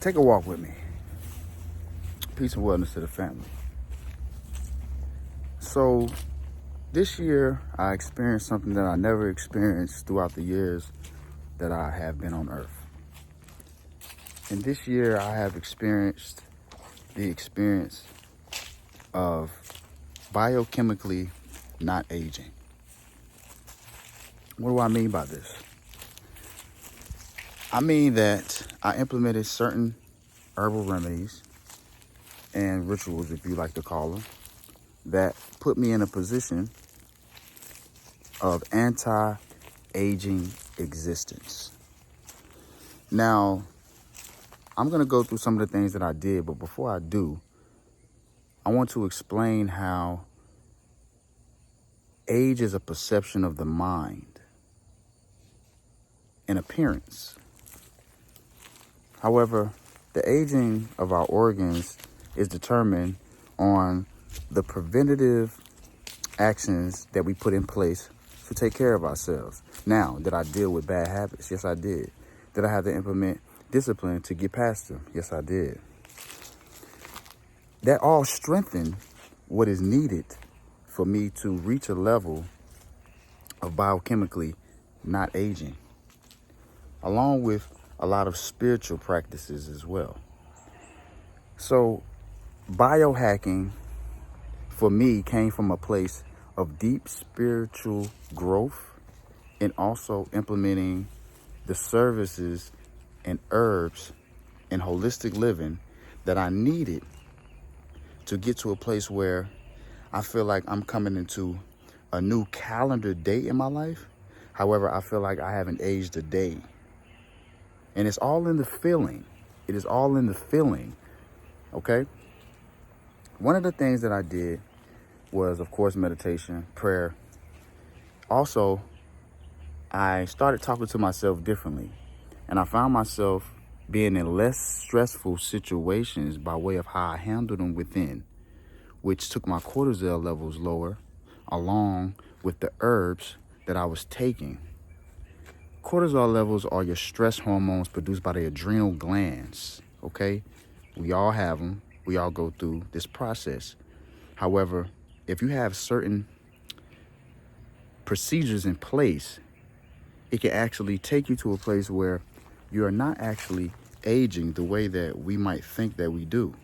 Take a walk with me. Peace and wellness to the family. So this year I experienced something that I never experienced throughout the years that I have been on earth. And this year I have experienced the experience of biochemically not aging. What do I mean by this? I mean that I implemented certain herbal remedies and rituals, if you like to call them, that put me in a position of anti-aging existence. Now, I'm going to go through some of the things that I did, but before I do, I want to explain how age is a perception of the mind and appearance. However, the aging of our organs is determined on the preventative actions that we put in place to take care of ourselves. Now, did I deal with bad habits? Yes, I did. Did I have to implement discipline to get past them? Yes, I did. That all strengthened what is needed for me to reach a level of biochemically not aging, along with a lot of spiritual practices as well. So biohacking for me came from a place of deep spiritual growth and also implementing the services and herbs and holistic living that I needed to get to a place where I feel like I'm coming into a new calendar day in my life. However, I feel like I haven't aged a day. And it's all in the feeling. It is all in the feeling, okay? One of the things that I did was, of course, meditation, prayer. Also, I started talking to myself differently. And I found myself being in less stressful situations by way of how I handled them within, which took my cortisol levels lower, along with the herbs that I was taking. Cortisol levels are your stress hormones produced by the adrenal glands, okay? We all have them. We all go through this process. However, if you have certain procedures in place, it can actually take you to a place where you are not actually aging the way that we might think that we do.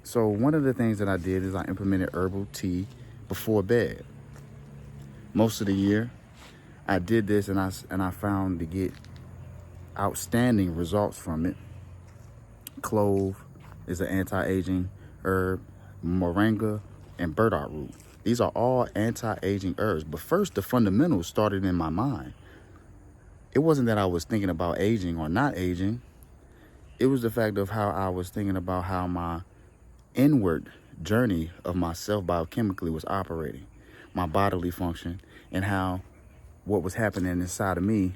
So one of the things that I did is I implemented herbal tea before bed. Most of the year, I did this and I found to get outstanding results from it. Clove is an anti-aging herb, moringa, and burdock root. These are all anti-aging herbs. But first, the fundamentals started in my mind. It wasn't that I was thinking about aging or not aging. It was the fact of how I was thinking about how my inward journey of myself biochemically was operating, my bodily function, and how what was happening inside of me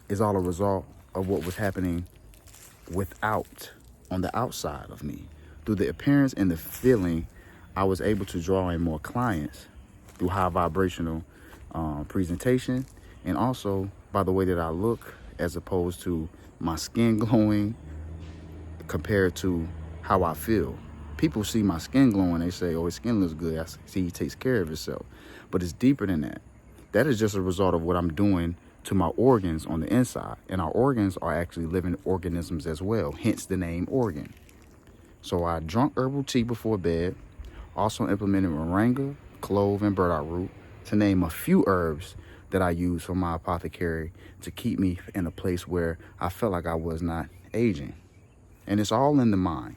is all a result of what was happening without, on the outside of me. Through the appearance and the feeling, I was able to draw in more clients through high vibrational presentation, and also by the way that I look, as opposed to my skin glowing compared to how I feel. People see my skin glowing, they say, oh, his skin looks good. I see he takes care of himself. But it's deeper than that. That is just a result of what I'm doing to my organs on the inside. And our organs are actually living organisms as well, hence the name organ. So I drank herbal tea before bed, also implemented moringa, clove, and burdock root, to name a few herbs that I use for my apothecary to keep me in a place where I felt like I was not aging. And it's all in the mind.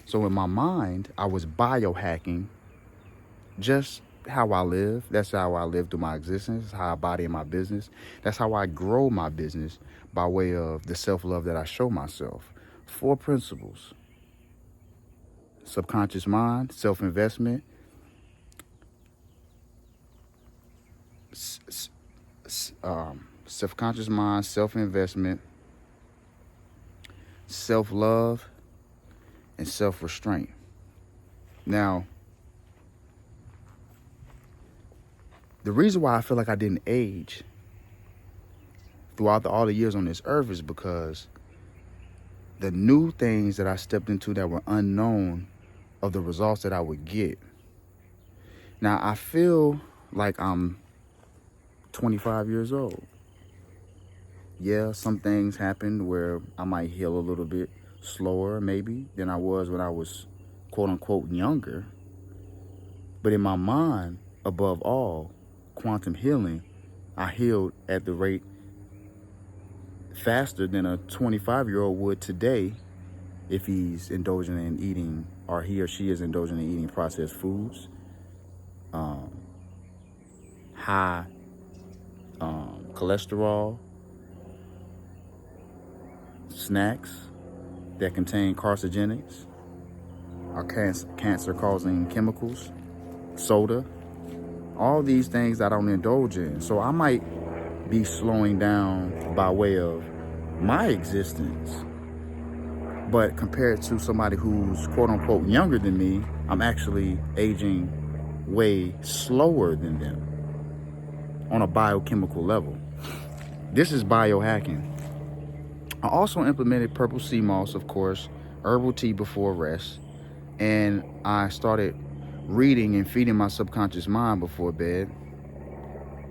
So in my mind, I was biohacking just how I live. That's how I live through my existence, how I body in my business. That's how I grow my business, by way of the self-love that I show myself. 4 principles: subconscious mind, self-investment, subconscious mind, self-investment, self-love, and self-restraint. Now, the reason why I feel like I didn't age throughout all the years on this earth is because the new things that I stepped into that were unknown of the results that I would get. Now, I feel like I'm 25 years old. Yeah, some things happened where I might heal a little bit slower maybe than I was when I was quote unquote younger. But in my mind, above all, quantum healing, I healed at the rate faster than a 25-year-old would today if he's indulging in eating, or he or she is indulging in eating processed foods, high cholesterol, snacks that contain carcinogens or cancer-causing chemicals, soda, all these things I don't indulge in. So I might be slowing down by way of my existence. But compared to somebody who's quote unquote younger than me, I'm actually aging way slower than them on a biochemical level. This is biohacking. I also implemented purple sea moss, of course, herbal tea before rest, and I started reading and feeding my subconscious mind before bed,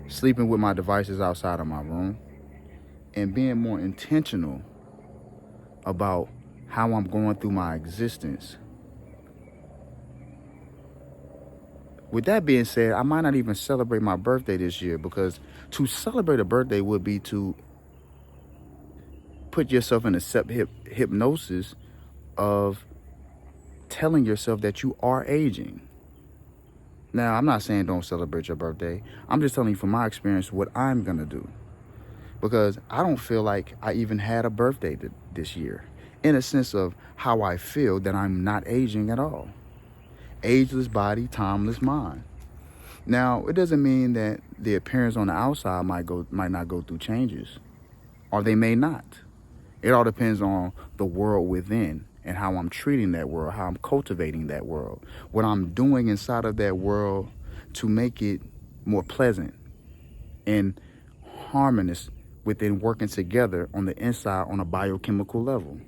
sleeping with my devices outside of my room, and being more intentional about how I'm going through my existence. With that being said, I might not even celebrate my birthday this year, because to celebrate a birthday would be to put yourself in a hypnosis of telling yourself that you are aging. Now, I'm not saying don't celebrate your birthday. I'm just telling you from my experience what I'm going to do. Because I don't feel like I even had a birthday this year, in a sense of how I feel that I'm not aging at all. Ageless body, timeless mind. Now, it doesn't mean that the appearance on the outside might not go through changes, or they may not. It all depends on the world within and how I'm treating that world, how I'm cultivating that world, what I'm doing inside of that world to make it more pleasant and harmonious within working together on the inside on a biochemical level.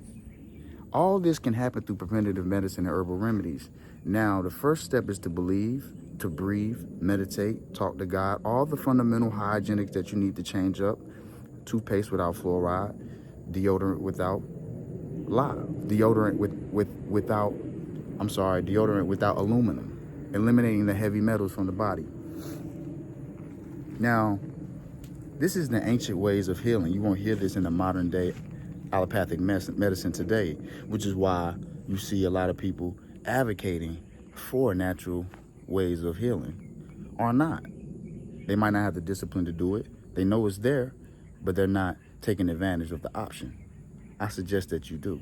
All this can happen through preventative medicine and herbal remedies. Now, the first step is to believe, to breathe, meditate, talk to God, all the fundamental hygienics that you need to change up. Toothpaste without fluoride, deodorant without deodorant without aluminum, eliminating the heavy metals from the body. Now, this is the ancient ways of healing. You won't hear this in the modern day allopathic medicine today, which is why you see a lot of people advocating for natural ways of healing, or not. They might not have the discipline to do it. They know it's there, but they're not taking advantage of the option. I suggest that you do.